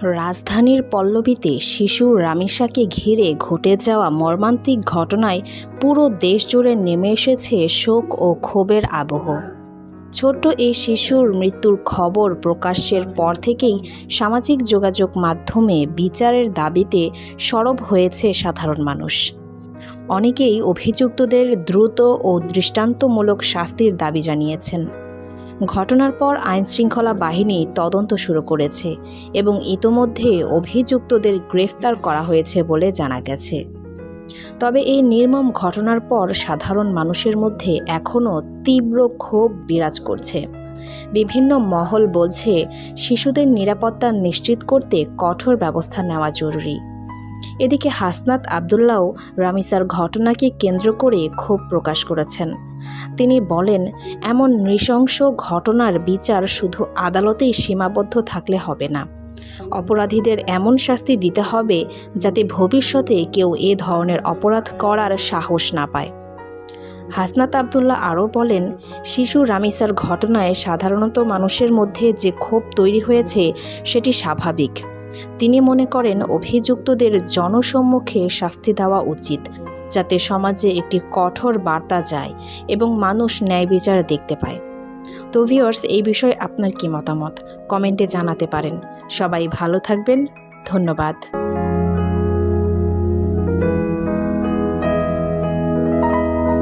রাজধানীর পল্লবীতে শিশু রামিসাকে ঘিরে ঘটে যাওয়া মর্মান্তিক ঘটনায় পুরো দেশ জুড়ে নেমে এসেছে শোক ও ক্ষোভের আবহ। ছোট্ট এই শিশুর মৃত্যুর খবর প্রকাশের পর থেকেই সামাজিক যোগাযোগ মাধ্যমে বিচারের দাবিতে সরব হয়েছে সাধারণ মানুষ। অনেকেই অভিযুক্তদের দ্রুত ও দৃষ্টান্তমূলক শাস্তির দাবি জানিয়েছেন। ঘটনার পর আইনশৃঙ্খলা বাহিনী তদন্ত শুরু করেছে এবং ইতোমধ্যে অভিযুক্তদের গ্রেফতার করা হয়েছে বলে জানা গেছে। তবে এই নির্মম ঘটনার পর সাধারণ মানুষের মধ্যে এখনও তীব্র ক্ষোভ বিরাজ করছে। বিভিন্ন মহল বলছে শিশুদের নিরাপত্তা নিশ্চিত করতে কঠোর ব্যবস্থা নেওয়া জরুরি। এদিকে হাসনাত আবদুল্লাহও রামিসার ঘটনাকে কেন্দ্র করে ক্ষোভ প্রকাশ করেছেন। তিনি বলেন, এমন নৃশংস ঘটনার বিচার শুধু আদালতেই সীমাবদ্ধ থাকলে হবে না। অপরাধীদের এমন শাস্তি দিতে হবে যাতে ভবিষ্যতে কেউ এ ধরনের অপরাধ করার সাহস না পায়। হাসনাত আবদুল্লাহ আরও বলেন, শিশু রামিসার ঘটনায় সাধারণত মানুষের মধ্যে যে ক্ষোভ তৈরি হয়েছে সেটি স্বাভাবিক। তিনি মনে করেন অভিযুক্তদের জনসম্মুখে শাস্তি দেওয়া উচিত, যাতে সমাজে একটি কঠোর বার্তা যায় এবং মানুষ ন্যায় বিচার দেখতে পায়। তো ভিউয়ার্স, এই বিষয়ে আপনার কি মতামত কমেন্টে জানাতে পারেন। সবাই ভালো থাকবেন। ধন্যবাদ।